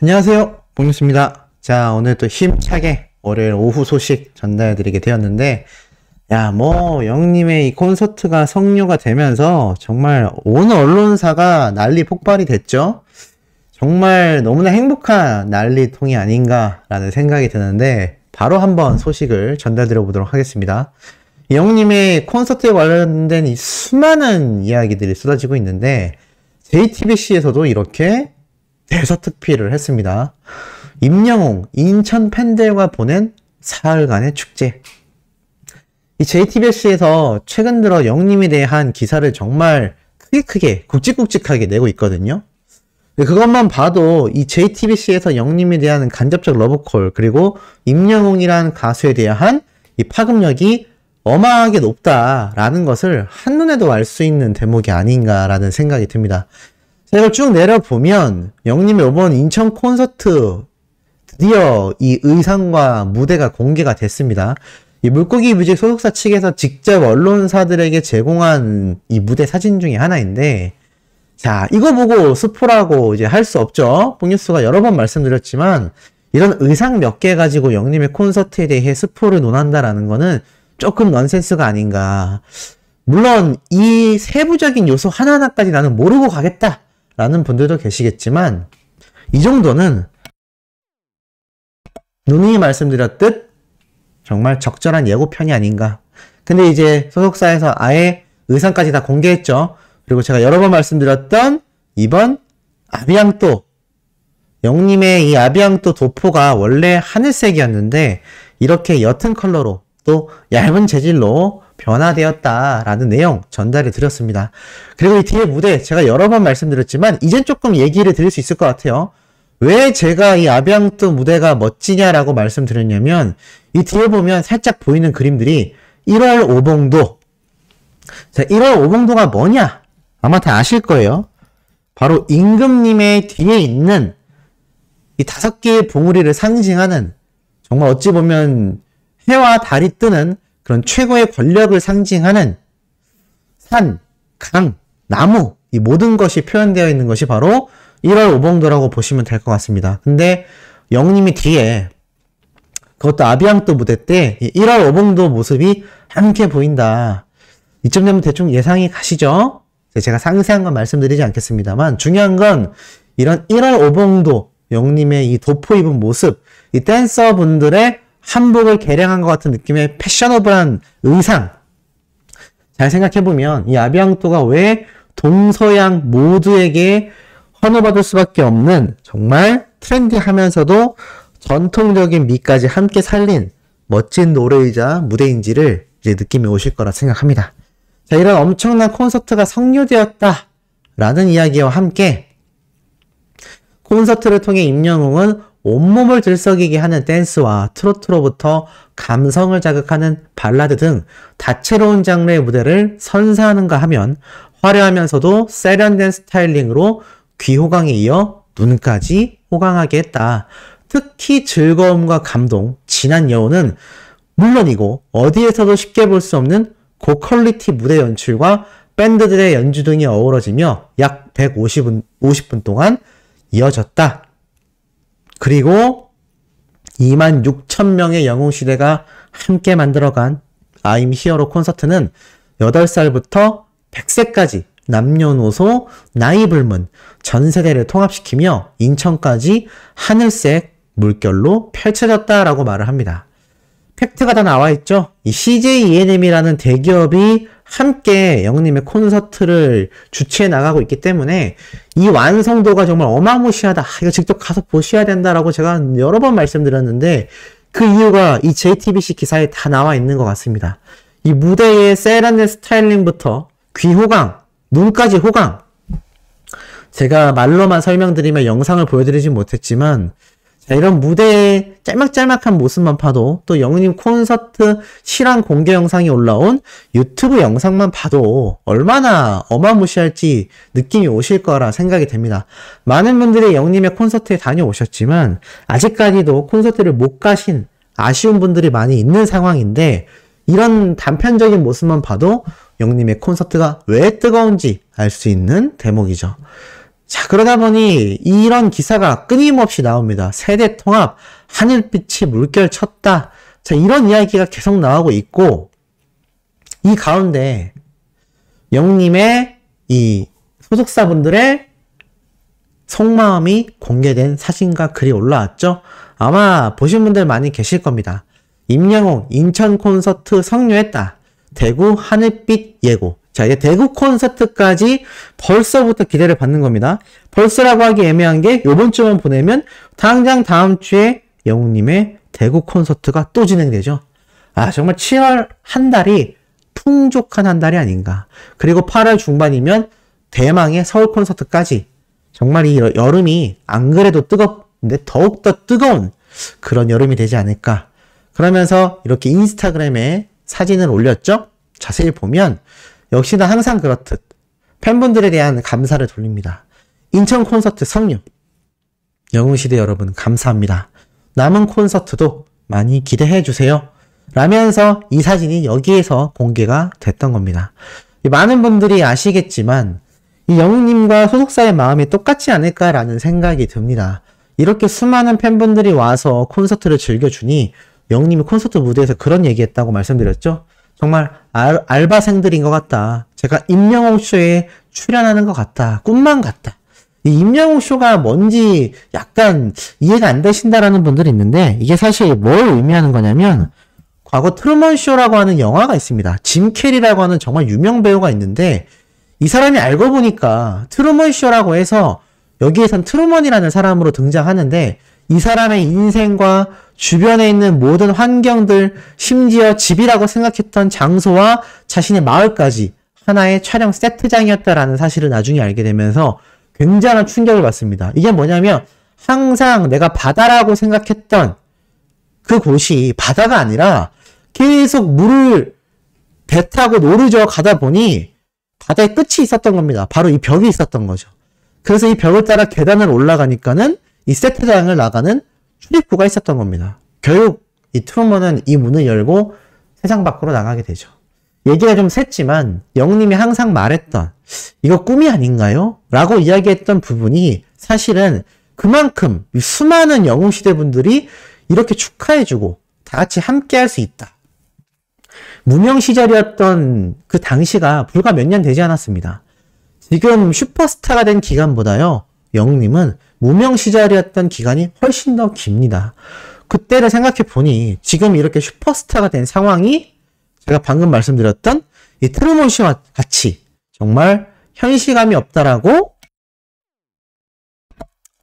안녕하세요, 봉뉴스입니다. 자, 오늘 또 힘차게 월요일 오후 소식 전달해드리게 되었는데, 영님의 이 콘서트가 성료가 되면서 정말 온 언론사가 난리 폭발이 됐죠. 정말 너무나 행복한 난리통이 아닌가라는 생각이 드는데, 바로 한번 소식을 전달드려 보도록 하겠습니다. 영님의 콘서트에 관련된 이 수많은 이야기들이 쏟아지고 있는데, JTBC에서도 이렇게 대서특필을 했습니다. 임영웅, 인천 팬들과 보낸 사흘간의 축제. 이 JTBC에서 최근 들어 영님에 대한 기사를 정말 크게 굵직굵직하게 내고 있거든요. 그것만 봐도 이 JTBC에서 영님에 대한 간접적 러브콜, 그리고 임영웅이라는 가수에 대한 이 파급력이 어마하게 높다라는 것을 한눈에도 알 수 있는 대목이 아닌가라는 생각이 듭니다. 자, 이걸 쭉 내려보면 영님의 이번 인천 콘서트 드디어 이 의상과 무대가 공개가 됐습니다. 이 물고기 뮤직 소속사 측에서 직접 언론사들에게 제공한 이 무대 사진 중에 하나인데, 자, 이거 보고 스포라고 이제 할 수 없죠. 봉뉴스가 여러 번 말씀드렸지만 이런 의상 몇 개 가지고 영님의 콘서트에 대해 스포를 논한다라는 거는 조금 넌센스가 아닌가. 물론 이 세부적인 요소 하나하나까지 나는 모르고 가겠다 라는 분들도 계시겠지만, 이 정도는 누누이 말씀드렸듯 정말 적절한 예고편이 아닌가. 근데 이제 소속사에서 아예 의상까지 다 공개했죠. 그리고 제가 여러 번 말씀드렸던 이번 아비앙또, 영님의 이 아비앙또 도포가 원래 하늘색이었는데 이렇게 옅은 컬러로 또 얇은 재질로 변화되었다라는 내용 전달해 드렸습니다. 그리고 이 뒤에 무대 제가 여러 번 말씀드렸지만 이젠 조금 얘기를 드릴 수 있을 것 같아요. 왜 제가 이 아비앙또 무대가 멋지냐라고 말씀드렸냐면, 이 뒤에 보면 살짝 보이는 그림들이 1월 오봉도. 자, 1월 오봉도가 뭐냐? 아마 다 아실 거예요. 바로 임금님의 뒤에 있는 이 5개의 봉우리를 상징하는, 정말 어찌 보면 해와 달이 뜨는 그런 최고의 권력을 상징하는 산, 강, 나무, 이 모든 것이 표현되어 있는 것이 바로 1월 오봉도라고 보시면 될 것 같습니다. 근데 영님이 뒤에, 그것도 아비앙또 무대 때 1월 오봉도 모습이 함께 보인다. 이쯤 되면 대충 예상이 가시죠? 제가 상세한 건 말씀드리지 않겠습니다만, 중요한 건 이런 1월 오봉도 영님의 이 도포 입은 모습, 이 댄서분들의 한복을 개량한 것 같은 느낌의 패셔너블한 의상. 잘 생각해보면 이 아비앙또가 왜 동서양 모두에게 환호받을 수밖에 없는 정말 트렌디하면서도 전통적인 미까지 함께 살린 멋진 노래이자 무대인지를 이제 느낌이 오실 거라 생각합니다. 자, 이런 엄청난 콘서트가 성료되었다 라는 이야기와 함께 콘서트를 통해 임영웅은 온몸을 들썩이게 하는 댄스와 트로트로부터 감성을 자극하는 발라드 등 다채로운 장르의 무대를 선사하는가 하면, 화려하면서도 세련된 스타일링으로 귀호강에 이어 눈까지 호강하게 했다. 특히 즐거움과 감동, 진한 여운은 물론이고 어디에서도 쉽게 볼 수 없는 고퀄리티 무대 연출과 밴드들의 연주 등이 어우러지며 약 50분 동안 이어졌다. 그리고 26,000명의 영웅시대가 함께 만들어간 I'm Here로 콘서트는 8살부터 100세까지 남녀노소, 나이불문, 전세대를 통합시키며 인천까지 하늘색 물결로 펼쳐졌다라고 말을 합니다. 팩트가 다 나와있죠? 이 CJ ENM이라는 대기업이 함께 영님의 콘서트를 주최해 나가고 있기 때문에 이 완성도가 정말 어마무시하다. 이거 직접 가서 보셔야 된다라고 제가 여러 번 말씀드렸는데, 그 이유가 이 JTBC 기사에 다 나와 있는 것 같습니다. 이 무대의 세련된 스타일링부터 귀호강, 눈까지 호강. 제가 말로만 설명드리며 영상을 보여드리진 못했지만, 자, 이런 무대의 짤막짤막한 모습만 봐도, 또 영님 콘서트 실황 공개 영상이 올라온 유튜브 영상만 봐도 얼마나 어마무시할지 느낌이 오실 거라 생각이 됩니다. 많은 분들이 영님의 콘서트에 다녀오셨지만 아직까지도 콘서트를 못 가신 아쉬운 분들이 많이 있는 상황인데, 이런 단편적인 모습만 봐도 영님의 콘서트가 왜 뜨거운지 알 수 있는 대목이죠. 자, 그러다 보니 이런 기사가 끊임없이 나옵니다. 세대 통합, 하늘빛이 물결 쳤다. 자, 이런 이야기가 계속 나오고 있고, 이 가운데 영웅님의 이 소속사분들의 속마음이 공개된 사진과 글이 올라왔죠. 아마 보신 분들 많이 계실 겁니다. 임영웅 인천 콘서트 성료했다. 대구 하늘빛 예고. 자, 이제 대구 콘서트까지 벌써부터 기대를 받는 겁니다. 벌써라고 하기 애매한 게 요번 주만 보내면 당장 다음 주에 영웅님의 대구 콘서트가 또 진행되죠. 아, 정말 7월 한 달이 풍족한 한 달이 아닌가. 그리고 8월 중반이면 대망의 서울 콘서트까지. 정말 이 여름이 안 그래도 뜨겁는데 더욱더 뜨거운 그런 여름이 되지 않을까. 그러면서 이렇게 인스타그램에 사진을 올렸죠. 자세히 보면 역시나 항상 그렇듯 팬분들에 대한 감사를 돌립니다. 인천 콘서트 성료. 영웅시대 여러분 감사합니다. 남은 콘서트도 많이 기대해주세요. 라면서 이 사진이 여기에서 공개가 됐던 겁니다. 많은 분들이 아시겠지만 이 영웅님과 소속사의 마음이 똑같지 않을까라는 생각이 듭니다. 이렇게 수많은 팬분들이 와서 콘서트를 즐겨주니 영웅님이 콘서트 무대에서 그런 얘기했다고 말씀드렸죠. 정말 알바생들인 것 같다. 제가 임영웅 쇼에 출연하는 것 같다. 꿈만 같다. 이 임영웅 쇼가 뭔지 약간 이해가 안 되신다라는 분들이 있는데 이게 사실 뭘 의미하는 거냐면 과거 트루먼 쇼라고 하는 영화가 있습니다. 짐 캐리라고 하는 정말 유명 배우가 있는데 이 사람이 알고 보니까 트루먼 쇼라고 해서 여기에선 트루먼이라는 사람으로 등장하는데 이 사람의 인생과 주변에 있는 모든 환경들, 심지어 집이라고 생각했던 장소와 자신의 마을까지 하나의 촬영 세트장이었다라는 사실을 나중에 알게 되면서 굉장한 충격을 받습니다. 이게 뭐냐면 항상 내가 바다라고 생각했던 그 곳이 바다가 아니라 계속 물을 배 타고 노르져 가다 보니 바다의 끝이 있었던 겁니다. 바로 이 벽이 있었던 거죠. 그래서 이 벽을 따라 계단을 올라가니까는 이 세트장을 나가는 출입구가 있었던 겁니다. 결국 이 트루먼은 이 문을 열고 세상 밖으로 나가게 되죠. 얘기가 좀 샜지만 영웅님이 항상 말했던 이거 꿈이 아닌가요? 라고 이야기했던 부분이 사실은 그만큼 수많은 영웅시대 분들이 이렇게 축하해주고 다 같이 함께 할 수 있다. 무명 시절이었던 그 당시가 불과 몇 년 되지 않았습니다. 지금 슈퍼스타가 된 기간보다요. 영웅님은 무명 시절이었던 기간이 훨씬 더 깁니다. 그때를 생각해 보니 지금 이렇게 슈퍼스타가 된 상황이 제가 방금 말씀드렸던 이 트루먼 쇼와 같이 정말 현실감이 없다라고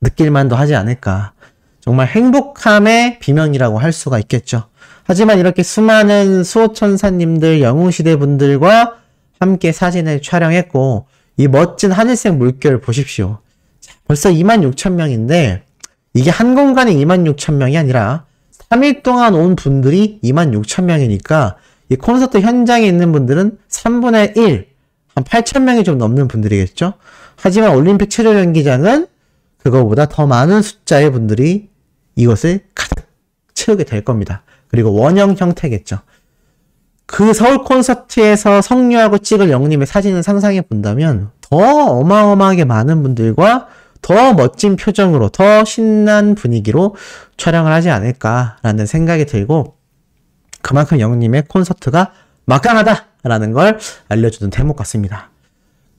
느낄만도 하지 않을까. 정말 행복함의 비명이라고 할 수가 있겠죠. 하지만 이렇게 수많은 수호천사님들, 영웅시대 분들과 함께 사진을 촬영했고 이 멋진 하늘색 물결 보십시오. 벌써 26,000명인데 이게 한 공간에 26,000명이 아니라 3일 동안 온 분들이 26,000명이니까 이 콘서트 현장에 있는 분들은 3분의 1, 한 8,000명이 좀 넘는 분들이겠죠. 하지만 올림픽 체조 경기장은 그거보다 더 많은 숫자의 분들이 이것을 가득 채우게 될 겁니다. 그리고 원형 형태겠죠. 그 서울 콘서트에서 성료하고 찍을 영웅님의 사진을 상상해 본다면 더 어마어마하게 많은 분들과 더 멋진 표정으로 더 신난 분위기로 촬영을 하지 않을까라는 생각이 들고 그만큼 영웅님의 콘서트가 막강하다라는 걸 알려주는 대목 같습니다.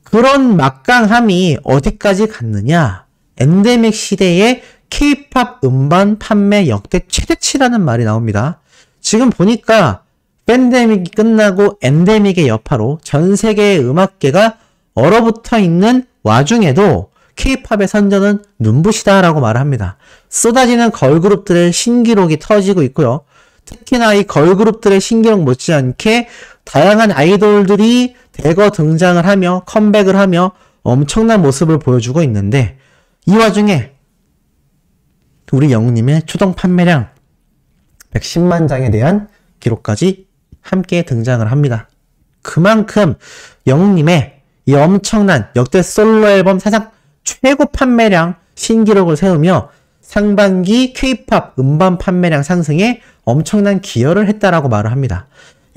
그런 막강함이 어디까지 갔느냐? 엔데믹 시대의 K-POP 음반 판매 역대 최대치라는 말이 나옵니다. 지금 보니까 팬데믹이 끝나고 엔데믹의 여파로 전 세계의 음악계가 얼어붙어 있는 와중에도 K-POP의 선전은 눈부시다라고 말합니다. 쏟아지는 걸그룹들의 신기록이 터지고 있고요. 특히나 이 걸그룹들의 신기록 못지않게 다양한 아이돌들이 대거 등장을 하며 컴백을 하며 엄청난 모습을 보여주고 있는데 이 와중에 우리 영웅님의 추동 판매량 110만 장에 대한 기록까지 함께 등장을 합니다. 그만큼 영웅님의 이 엄청난 역대 솔로 앨범 사상 최고 판매량 신기록을 세우며 상반기 K-POP 음반 판매량 상승에 엄청난 기여를 했다라고 말을 합니다.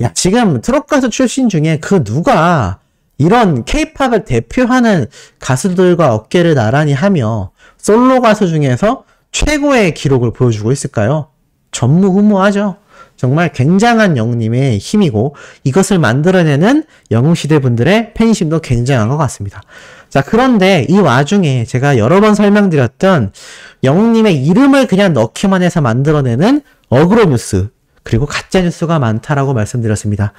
야, 지금 트롯 가수 출신 중에 그 누가 이런 케이팝을 대표하는 가수들과 어깨를 나란히 하며 솔로 가수 중에서 최고의 기록을 보여주고 있을까요? 전무후무하죠. 정말 굉장한 영웅님의 힘이고 이것을 만들어내는 영웅시대 분들의 팬심도 굉장한 것 같습니다. 자, 그런데 이 와중에 제가 여러 번 설명드렸던 영웅님의 이름을 그냥 넣기만 해서 만들어내는 어그로 뉴스 그리고 가짜 뉴스가 많다라고 말씀드렸습니다.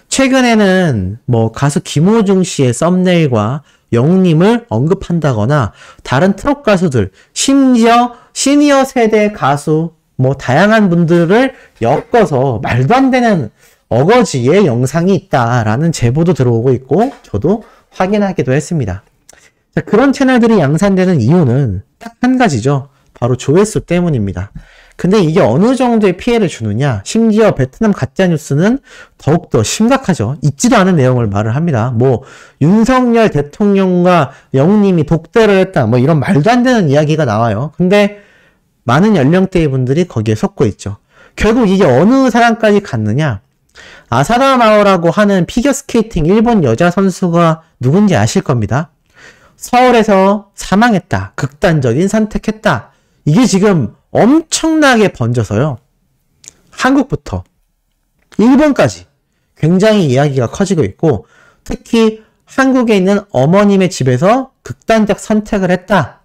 최근에는 뭐 가수 김호중 씨의 썸네일과 영웅님을 언급한다거나 다른 트롯 가수들 심지어 시니어 세대 가수 뭐 다양한 분들을 엮어서 말도 안 되는 어거지의 영상이 있다라는 제보도 들어오고 있고 저도 확인하기도 했습니다. 자, 그런 채널들이 양산되는 이유는 딱 한 가지죠. 바로 조회수 때문입니다. 근데 이게 어느 정도의 피해를 주느냐? 심지어 베트남 가짜뉴스는 더욱더 심각하죠. 있지도 않은 내용을 말을 합니다. 뭐 윤석열 대통령과 영웅님이 독대를 했다. 뭐 이런 말도 안 되는 이야기가 나와요. 근데 많은 연령대의 분들이 거기에 속고 있죠. 결국 이게 어느 사람까지 갔느냐? 아사다 마오라고 하는 피겨스케이팅 일본 여자 선수가 누군지 아실 겁니다. 서울에서 사망했다. 극단적인 선택했다. 이게 지금 엄청나게 번져서요. 한국부터 일본까지 굉장히 이야기가 커지고 있고 특히 한국에 있는 어머님의 집에서 극단적 선택을 했다.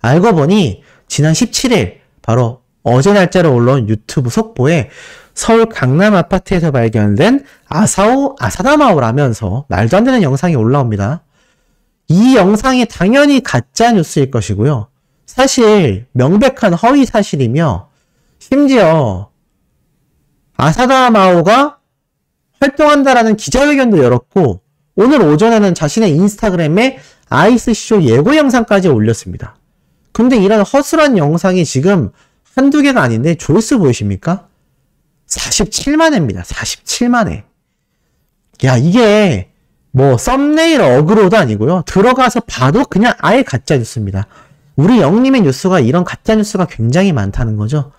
알고 보니 지난 17일 바로 어제 날짜로 올라온 유튜브 속보에 서울 강남 아파트에서 발견된 아사다마오라면서 말도 안 되는 영상이 올라옵니다. 이 영상이 당연히 가짜 뉴스일 것이고요. 사실 명백한 허위 사실이며 심지어 아사다마오가 활동한다라는 기자회견도 열었고 오늘 오전에는 자신의 인스타그램에 아이스쇼 예고 영상까지 올렸습니다. 근데 이런 허술한 영상이 지금 한두 개가 아닌데 조회수 보이십니까? 47만 회입니다. 47만 회. 야, 이게 뭐 썸네일 어그로도 아니고요. 들어가서 봐도 그냥 아예 가짜 뉴스입니다. 우리 영님의 뉴스가 이런 가짜 뉴스가 굉장히 많다는 거죠.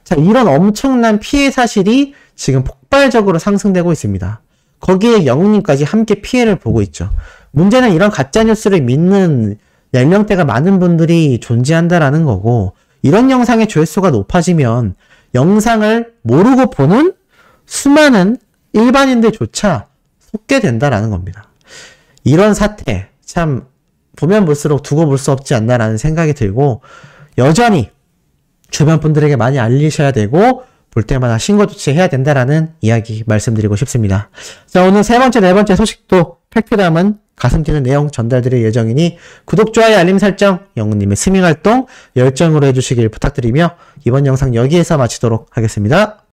자, 이런 엄청난 피해 사실이 지금 폭발적으로 상승되고 있습니다. 거기에 영웅님까지 함께 피해를 보고 있죠. 문제는 이런 가짜 뉴스를 믿는 연령대가 많은 분들이 존재한다라는 거고 이런 영상의 조회수가 높아지면 영상을 모르고 보는 수많은 일반인들조차 속게 된다라는 겁니다. 이런 사태 참 보면 볼수록 두고 볼 수 없지 않나라는 생각이 들고 여전히 주변 분들에게 많이 알리셔야 되고 볼 때마다 신고 조치해야 된다라는 이야기 말씀드리고 싶습니다. 자, 오늘 세 번째, 네 번째 소식도 팩트 담은 가슴 뛰는 내용 전달드릴 예정이니 구독, 좋아요, 알림 설정, 영웅님의 스밍 활동 열정으로 해주시길 부탁드리며 이번 영상 여기에서 마치도록 하겠습니다.